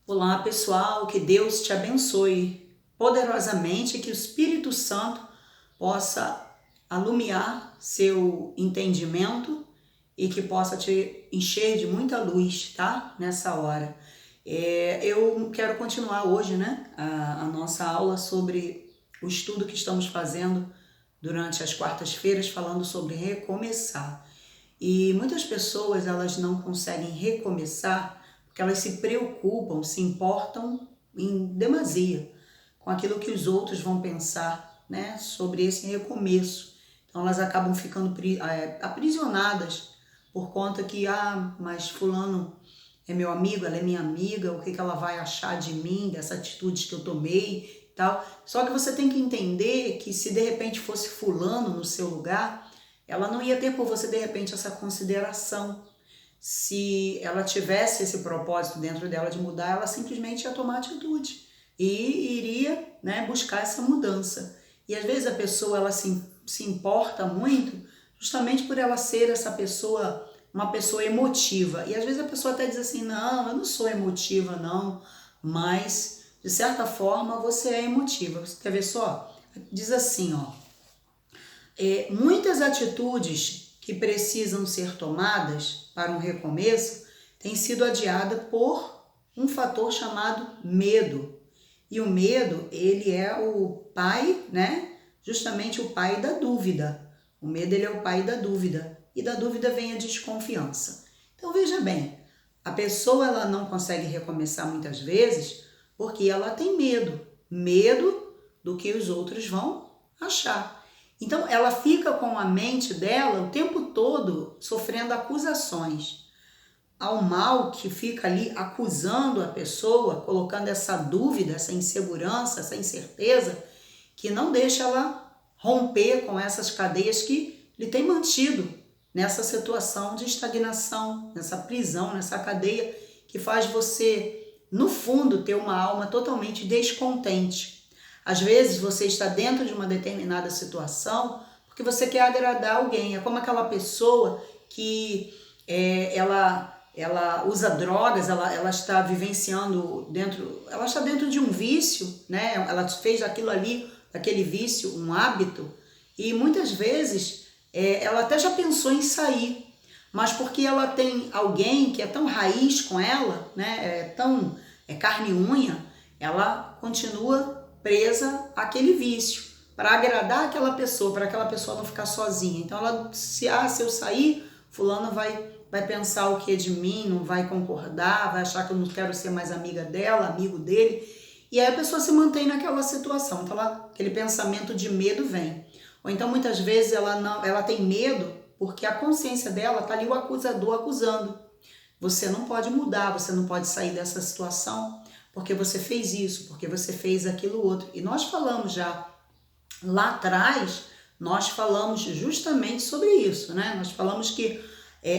Olá pessoal, que Deus te abençoe poderosamente, que o Espírito Santo possa alumiar seu entendimento e que possa te encher de muita luz, tá? Nessa hora. Eu quero continuar hoje, né, a nossa aula sobre o estudo que estamos fazendo durante as quartas-feiras, falando sobre recomeçar. E muitas pessoas, elas não conseguem recomeçar porque elas se preocupam, se importam em demasia com aquilo que os outros vão pensar, né, sobre esse recomeço. Então elas acabam ficando aprisionadas por conta que, mas fulano é meu amigo, ela é minha amiga, o que ela vai achar de mim, dessa atitude que eu tomei e tal. Só que você tem que entender que se de repente fosse fulano no seu lugar, ela não ia ter por você de repente essa consideração. Se ela tivesse esse propósito dentro dela de mudar, ela simplesmente ia tomar atitude e iria, né, buscar essa mudança. E às vezes a pessoa ela se importa muito justamente por ela ser essa pessoa, uma pessoa emotiva. E às vezes a pessoa até diz assim, não, eu não sou emotiva não, mas de certa forma você é emotiva. Você quer ver só? Diz assim, ó, muitas atitudes que precisam ser tomadas para um recomeço têm sido adiadas por um fator chamado medo. E o medo, ele é o pai, né? Justamente o pai da dúvida. O medo, ele é o pai da dúvida. E da dúvida vem a desconfiança. Então veja bem, a pessoa ela não consegue recomeçar muitas vezes porque ela tem medo. Medo do que os outros vão achar. Então, ela fica com a mente dela o tempo todo sofrendo acusações. Ao mal que fica ali acusando a pessoa, colocando essa dúvida, essa insegurança, essa incerteza, que não deixa ela romper com essas cadeias que lhe tem mantido nessa situação de estagnação, nessa prisão, nessa cadeia que faz você, no fundo, ter uma alma totalmente descontente. Às vezes você está dentro de uma determinada situação porque você quer agradar alguém. É como aquela pessoa que ela usa drogas, ela está vivenciando ela está dentro de um vício, né? Ela fez daquilo ali, daquele vício, um hábito. E muitas vezes ela até já pensou em sair, mas porque ela tem alguém que é tão raiz com ela, né? É carne e unha, ela continua presa àquele vício, para agradar aquela pessoa, para aquela pessoa não ficar sozinha. Então ela, se eu sair, fulano vai pensar o que é de mim, não vai concordar, vai achar que eu não quero ser mais amiga dela, amigo dele, e aí a pessoa se mantém naquela situação. Então aquele pensamento de medo vem. Ou então muitas vezes ela tem medo porque a consciência dela está ali o acusador acusando. Você não pode mudar, você não pode sair dessa situação, porque você fez isso, porque você fez aquilo outro. E nós falamos já lá atrás, nós falamos justamente sobre isso, né? Nós falamos que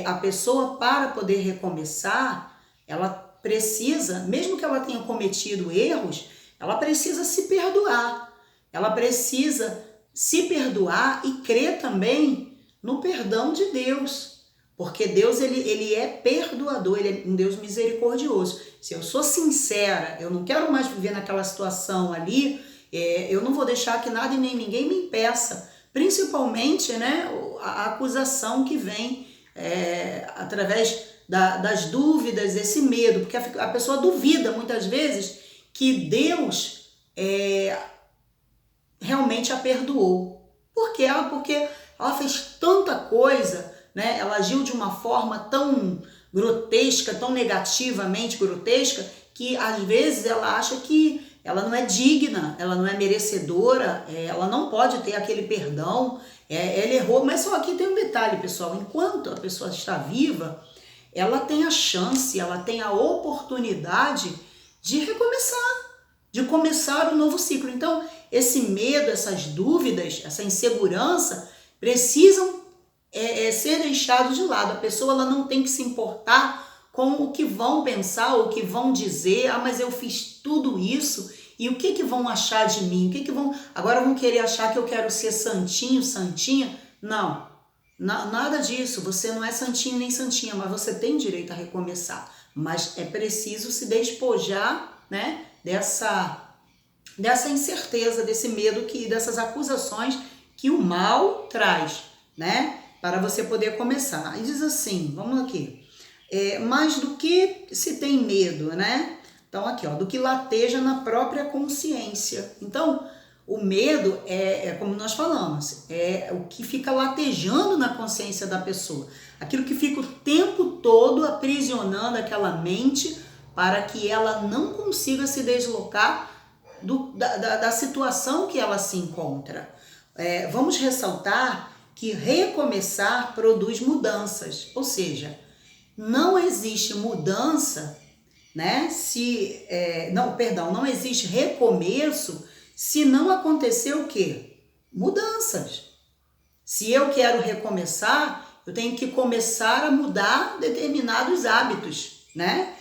a pessoa, para poder recomeçar, ela precisa, mesmo que ela tenha cometido erros, ela precisa se perdoar. Ela precisa se perdoar e crer também no perdão de Deus. Porque Deus, ele é perdoador, ele é um Deus misericordioso. Se eu sou sincera, eu não quero mais viver naquela situação ali, eu não vou deixar que nada e nem ninguém me impeça. Principalmente, né, a acusação que vem através das dúvidas, esse medo. Porque a pessoa duvida muitas vezes que Deus realmente a perdoou. Por quê? Porque ela fez tanta coisa, né? Ela agiu de uma forma tão grotesca, tão negativamente grotesca, que às vezes ela acha que ela não é digna, ela não é merecedora, ela não pode ter aquele perdão, ela errou. Mas só aqui tem um detalhe, pessoal, enquanto a pessoa está viva, ela tem a chance, ela tem a oportunidade de recomeçar, de começar um novo ciclo. Então, esse medo, essas dúvidas, essa insegurança precisam ser deixado de lado. A pessoa ela não tem que se importar com o que vão pensar, o que vão dizer. Mas eu fiz tudo isso e o que vão achar de mim? Agora vão querer achar que eu quero ser santinho, santinha? Não, nada disso. Você não é santinho nem santinha, mas você tem direito a recomeçar. mas é preciso se despojar, né, dessa incerteza, desse medo, dessas acusações que o mal traz, né, para você poder começar. E diz assim, vamos aqui, mas do que se tem medo, né? Então aqui, ó, do que lateja na própria consciência. Então, o medo como nós falamos, é o que fica latejando na consciência da pessoa. Aquilo que fica o tempo todo aprisionando aquela mente para que ela não consiga se deslocar da situação que ela se encontra. Vamos ressaltar que recomeçar produz mudanças, ou seja, não existe mudança, né? Não existe recomeço se não acontecer o quê? Mudanças. Se eu quero recomeçar, eu tenho que começar a mudar determinados hábitos, né?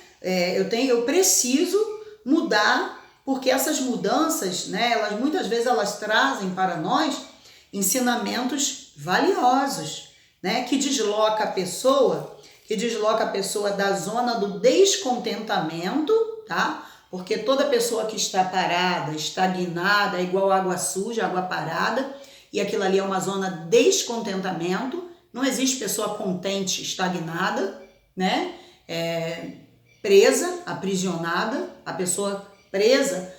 Eu preciso mudar, porque essas mudanças, né? Muitas vezes elas trazem para nós ensinamentos valiosos, né? Que desloca a pessoa da zona do descontentamento, tá? Porque toda pessoa que está parada, estagnada, é igual água suja, água parada, e aquilo ali é uma zona de descontentamento. Não existe pessoa contente, estagnada, né? Presa, aprisionada, a pessoa presa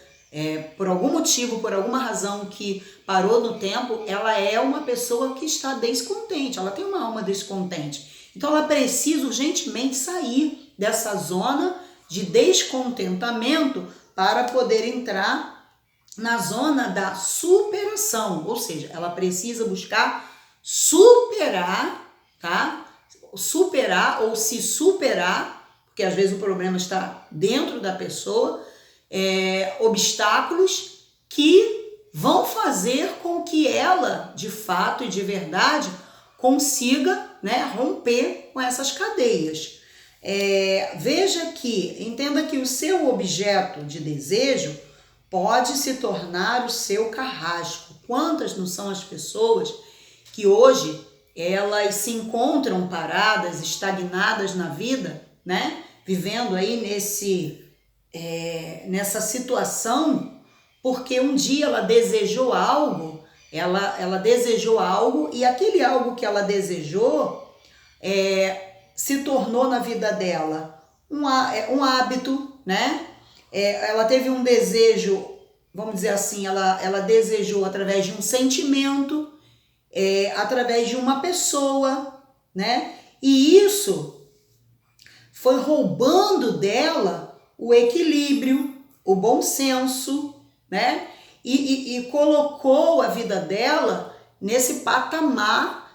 por algum motivo, por alguma razão que parou no tempo, ela é uma pessoa que está descontente, ela tem uma alma descontente. Então ela precisa urgentemente sair dessa zona de descontentamento para poder entrar na zona da superação, ou seja, ela precisa buscar superar, tá? Superar ou se superar, porque às vezes o problema está dentro da pessoa, obstáculos que vão fazer com que ela, de fato e de verdade, consiga, né, romper com essas cadeias. Entenda que o seu objeto de desejo pode se tornar o seu carrasco. Quantas não são as pessoas que hoje elas se encontram paradas, estagnadas na vida, né? Vivendo aí nessa situação, porque um dia ela desejou algo, ela desejou algo e aquele algo que ela desejou se tornou na vida dela um hábito, né? Ela teve um desejo, vamos dizer assim, ela desejou através de um sentimento, através de uma pessoa, né? E isso foi roubando dela o equilíbrio, o bom senso, né? E colocou a vida dela nesse patamar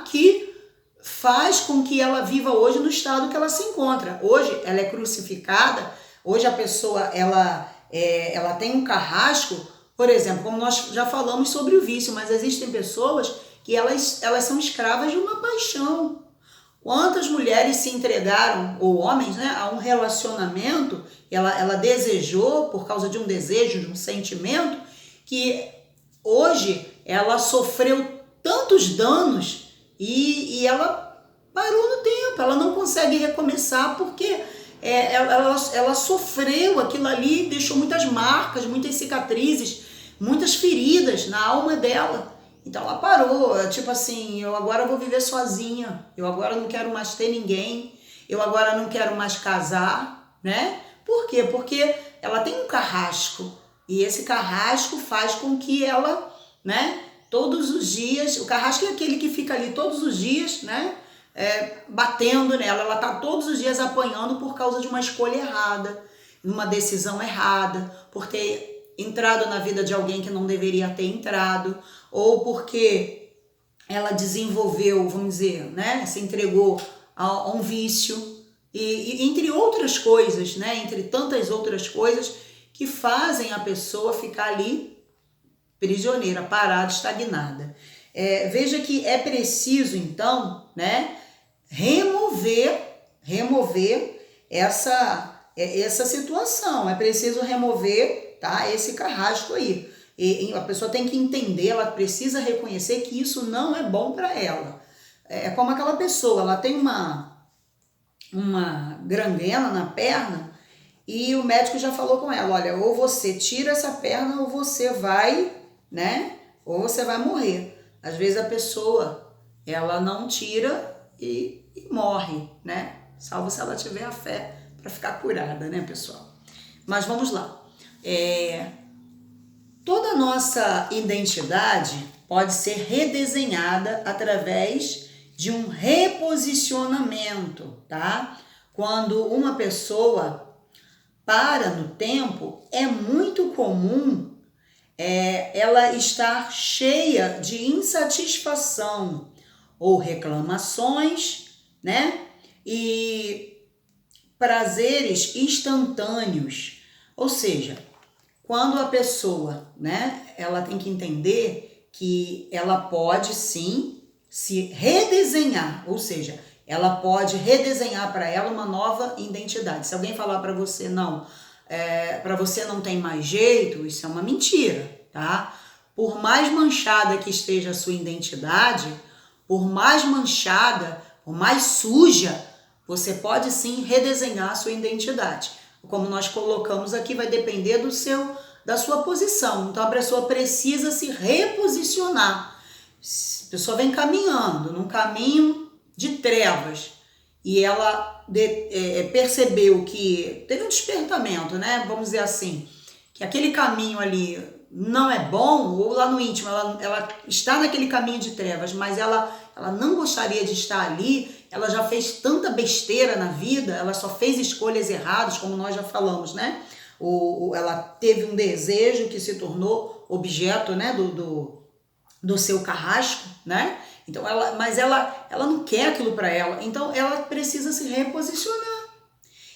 que faz com que ela viva hoje no estado que ela se encontra. Hoje ela é crucificada, hoje a pessoa ela tem um carrasco, por exemplo, como nós já falamos sobre o vício, mas existem pessoas que elas são escravas de uma paixão. Quantas mulheres se entregaram, ou homens, né, a um relacionamento, ela desejou, por causa de um desejo, de um sentimento, que hoje ela sofreu tantos danos e ela parou no tempo, ela não consegue recomeçar porque ela sofreu aquilo ali, deixou muitas marcas, muitas cicatrizes, muitas feridas na alma dela. Então ela parou, tipo assim, eu agora vou viver sozinha, eu agora não quero mais ter ninguém, eu agora não quero mais casar, né? Por quê? Porque ela tem um carrasco e esse carrasco faz com que ela, né, todos os dias, o carrasco é aquele que fica ali todos os dias, né, batendo nela, ela tá todos os dias apanhando por causa de uma escolha errada, uma decisão errada, por ter entrado na vida de alguém que não deveria ter entrado, ou porque ela desenvolveu, vamos dizer, né, se entregou a um vício, e entre outras coisas, né, entre tantas outras coisas que fazem a pessoa ficar ali prisioneira, parada, estagnada. Veja que é preciso, então, né, remover essa situação, é preciso remover, tá, esse carrasco aí. E a pessoa tem que entender, ela precisa reconhecer que isso não é bom para ela. É como aquela pessoa, ela tem uma uma gangrena na perna e o médico já falou com ela, olha, ou você tira essa perna ou você vai, né? Ou você vai morrer. Às vezes a pessoa, ela não tira e morre, né? Salvo se ela tiver a fé para ficar curada, né, pessoal? Mas vamos lá. Toda a nossa identidade pode ser redesenhada através de um reposicionamento, tá? Quando uma pessoa para no tempo, é muito comum ela estar cheia de insatisfação ou reclamações, né? E prazeres instantâneos. Ou seja, quando a pessoa, né, ela tem que entender que ela pode sim se redesenhar, ou seja, ela pode redesenhar para ela uma nova identidade. Se alguém falar para você, não, para você não tem mais jeito, isso é uma mentira, tá? Por mais manchada que esteja a sua identidade, por mais manchada, por mais suja, você pode sim redesenhar a sua identidade. Como nós colocamos aqui, vai depender da sua posição. Então a pessoa precisa se reposicionar. A pessoa vem caminhando num caminho de trevas e ela percebeu que teve um despertamento, né? Vamos dizer assim, que aquele caminho ali não é bom, ou lá no íntimo ela está naquele caminho de trevas, mas ela não gostaria de estar ali, ela já fez tanta besteira na vida, ela só fez escolhas erradas, como nós já falamos, né? Ela teve um desejo que se tornou objeto, né, do seu carrasco, né? Então mas ela não quer aquilo para ela, então ela precisa se reposicionar.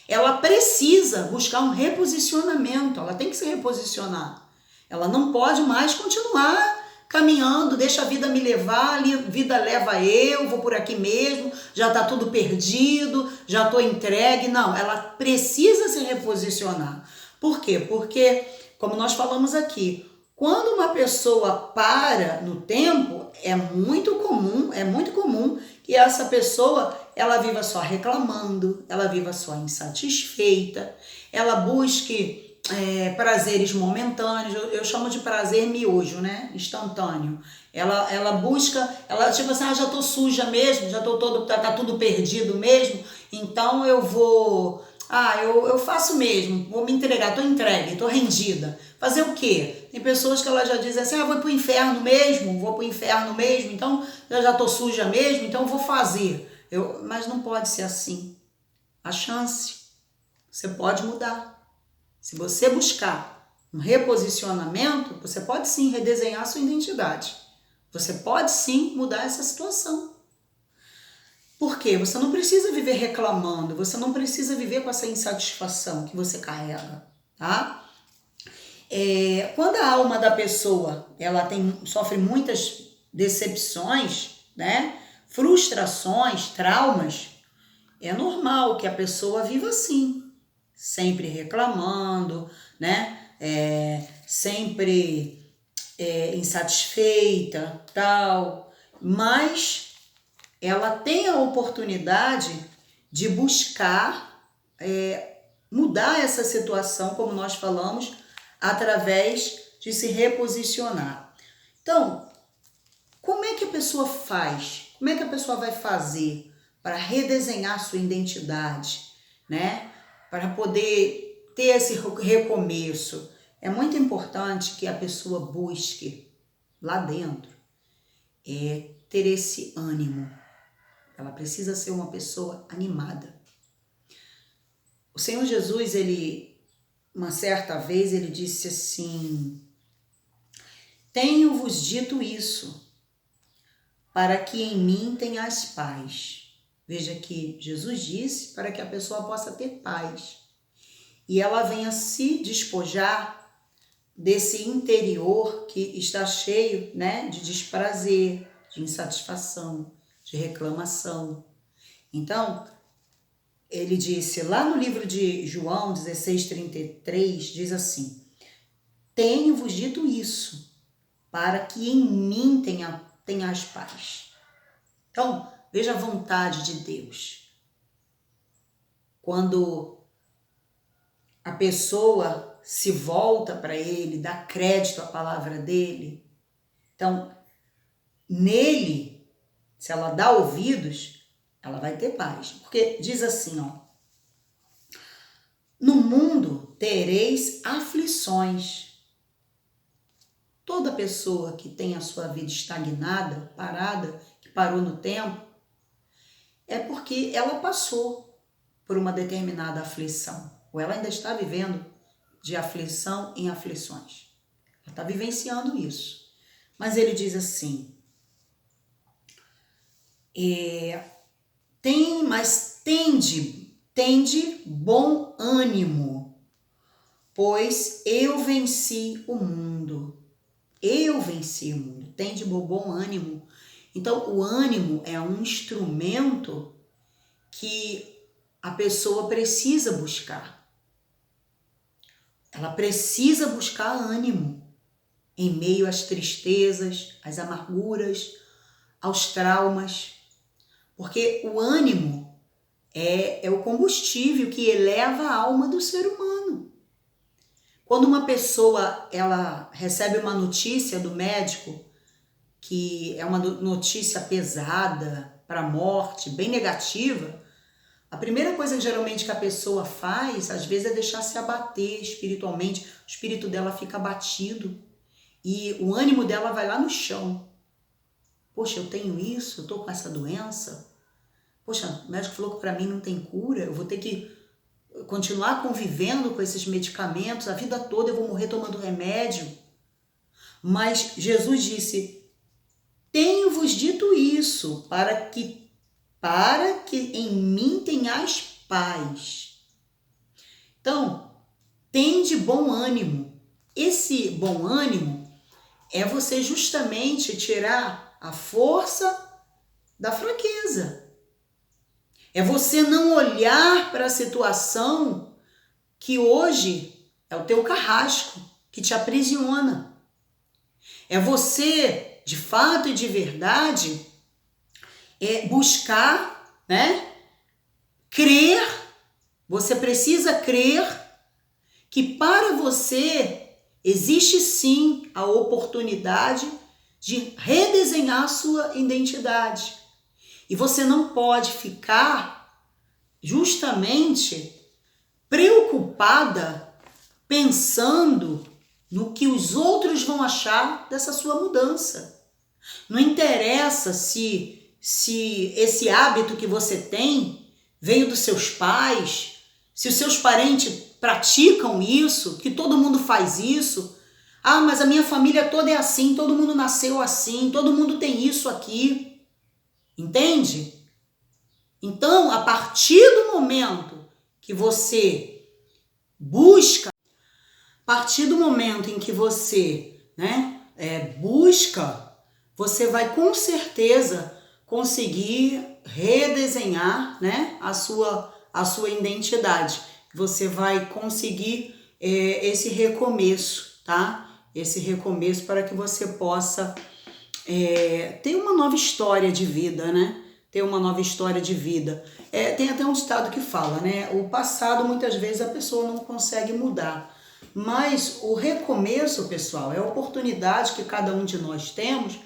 Ela precisa buscar um reposicionamento, ela tem que se reposicionar. Ela não pode mais continuar caminhando, deixa a vida me levar, a vida leva eu, vou por aqui mesmo, já tá tudo perdido, já tô entregue. Não, ela precisa se reposicionar. Por quê? Porque, como nós falamos aqui, quando uma pessoa para no tempo, é muito comum que essa pessoa, ela viva só reclamando, ela viva só insatisfeita, ela busque prazeres momentâneos, eu chamo de prazer miojo, né? Instantâneo. Ela busca, ela tipo assim, já tô suja mesmo, já tô tá tudo perdido mesmo, então eu vou, eu faço mesmo, vou me entregar, tô entregue, tô rendida. Fazer o quê? Tem pessoas que ela já dizem assim, vou pro inferno mesmo, então eu já tô suja mesmo, então vou fazer. Mas não pode ser assim. A chance, você pode mudar. Se você buscar um reposicionamento, você pode sim redesenhar a sua identidade. Você pode sim mudar essa situação. Por quê? Você não precisa viver reclamando, você não precisa viver com essa insatisfação que você carrega, tá? Quando a alma da pessoa ela sofre muitas decepções, né? Frustrações, traumas, é normal que a pessoa viva assim, sempre reclamando, né? Sempre insatisfeita, tal, mas ela tem a oportunidade de buscar mudar essa situação, como nós falamos, através de se reposicionar. Então, como é que a pessoa faz? Como é que a pessoa vai fazer para redesenhar sua identidade, né? Para poder ter esse recomeço? É muito importante que a pessoa busque lá dentro ter esse ânimo. Ela precisa ser uma pessoa animada. O Senhor Jesus, uma certa vez, ele disse assim: tenho-vos dito isso, para que em mim tenhas paz. Veja que Jesus disse para que a pessoa possa ter paz. E ela venha se despojar desse interior que está cheio, né, de desprazer, de insatisfação, de reclamação. Então, ele disse lá no livro de João 16:33, diz assim: tenho-vos dito isso, para que em mim tenhas paz. Então, veja a vontade de Deus. quando a pessoa se volta para ele, dá crédito à palavra dele. Então, nele, se ela dá ouvidos, ela vai ter paz. Porque diz assim, ó: no mundo tereis aflições. Toda pessoa que tem a sua vida estagnada, parada, que parou no tempo, é porque ela passou por uma determinada aflição. Ou ela ainda está vivendo de aflição em aflições. Ela está vivenciando isso. Mas ele diz assim: tende bom ânimo, pois eu venci o mundo. Eu venci o mundo. Tende bom ânimo. Então, o ânimo é um instrumento que a pessoa precisa buscar. Ela precisa buscar ânimo em meio às tristezas, às amarguras, aos traumas. Porque o ânimo é o combustível que eleva a alma do ser humano. Quando uma pessoa ela recebe uma notícia do médico, que é uma notícia pesada para a morte, bem negativa, a primeira coisa geralmente que a pessoa faz, às vezes, é deixar se abater espiritualmente. O espírito dela fica abatido e o ânimo dela vai lá no chão. Poxa, eu tenho isso, eu estou com essa doença. Poxa, o médico falou que para mim não tem cura, eu vou ter que continuar convivendo com esses medicamentos, a vida toda eu vou morrer tomando remédio. Mas Jesus disse: tenho-vos dito isso para que em mim tenhais paz. Então, tende bom ânimo. Esse bom ânimo é você justamente tirar a força da fraqueza. É você não olhar para a situação que hoje é o teu carrasco, que te aprisiona. É você, de fato e de verdade, buscar, né? Crer. Você precisa crer que para você existe sim a oportunidade de redesenhar a sua identidade. E você não pode ficar justamente preocupada pensando no que os outros vão achar dessa sua mudança. Não interessa se esse hábito que você tem veio dos seus pais, se os seus parentes praticam isso, que todo mundo faz isso. Ah, mas a minha família toda é assim, todo mundo nasceu assim, todo mundo tem isso aqui. Entende? Então, a partir do momento que você busca, a partir do momento em que você busca, você vai com certeza conseguir redesenhar, né, a sua identidade. Você vai conseguir esse recomeço, tá? Esse recomeço para que você possa ter uma nova história de vida, né? Ter uma nova história de vida. Tem até um ditado que fala, né? O passado, muitas vezes, a pessoa não consegue mudar. Mas o recomeço, pessoal, é a oportunidade que cada um de nós temos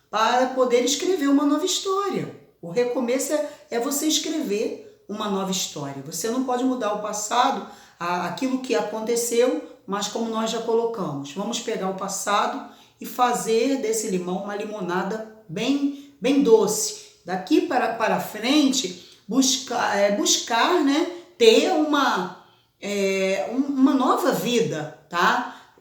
para poder escrever uma nova história. O recomeço é você escrever uma nova história. Você não pode mudar o passado, aquilo que aconteceu, mas como nós já colocamos, vamos pegar o passado e fazer desse limão uma limonada bem doce. Daqui para frente, buscar, né, ter uma nova vida, tá?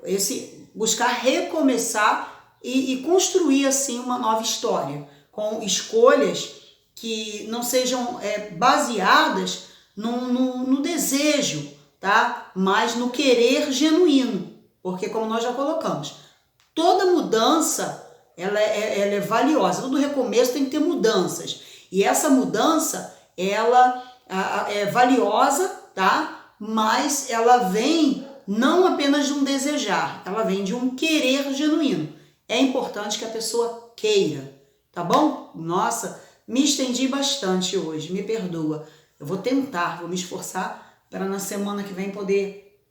Buscar recomeçar e construir assim uma nova história, com escolhas que não sejam baseadas no desejo, tá? Mas no querer genuíno, porque como nós já colocamos, toda mudança ela é valiosa, todo recomeço tem que ter mudanças, e essa mudança ela é valiosa, tá? Mas ela vem não apenas de um desejar, ela vem de um querer genuíno. É importante que a pessoa queira, tá bom? Nossa, me estendi bastante hoje, me perdoa. Eu vou tentar, vou me esforçar para na semana que vem poder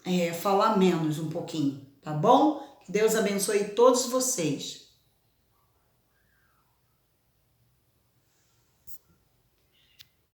falar menos um pouquinho, tá bom? Que Deus abençoe todos vocês.